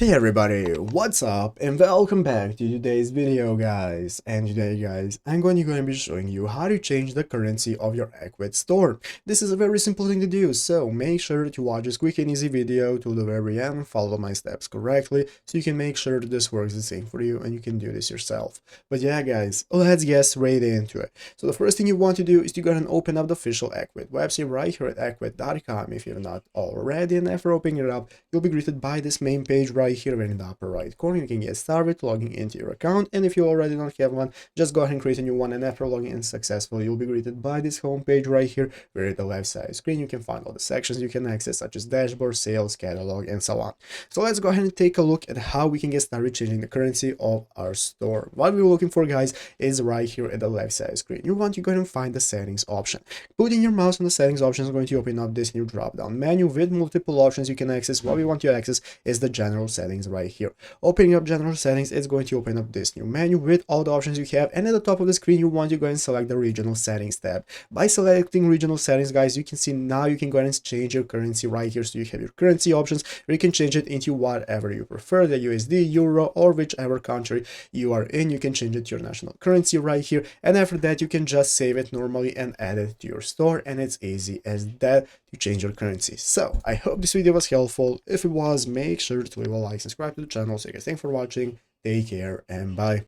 Hey everybody, what's up and welcome back to today's video guys. And today guys, I'm going to be showing you how to change the currency of your Ecwid store. This is a very simple thing to do, so make sure to watch this quick and easy video to the very end, follow my steps correctly so you can make sure that this works the same for you and you can do this yourself. But yeah guys, let's get straight into it. So the first thing you want to do is to go ahead and open up the official Ecwid website right here at ecwid.com if you're not already, and after opening it up, you'll be greeted by this main page right here in the upper right corner. You can get started logging into your account, and if you already don't have one, just go ahead and create a new one, and after logging in successfully, you'll be greeted by this home page right here, where at the left side of the screen you can find all the sections you can access, such as dashboard, sales, catalog, and so on. So let's go ahead and take a look at how we can get started changing the currency of our store. What we're looking for guys is right here at the left side of the screen. You want to go ahead and find the settings option. Putting your mouse on the settings option is going to open up this new drop down menu with multiple options you can access. What we want to access is the general settings right here. Opening up general settings, it's going to open up this new menu with all the options you have, and at the top of the screen you want to go and select the regional settings tab. By selecting regional settings guys, you can see now you can go ahead and change your currency right here. So you have your currency options where you can change it into whatever you prefer, the USD, euro, or whichever country you are in. You can change it to your national currency right here, and after that you can just save it normally and add it to your store, and it's easy as that to change your currency. So I hope this video was helpful. If it was, make sure to leave a like, subscribe to the channel. So guys, thanks for watching, take care, and bye.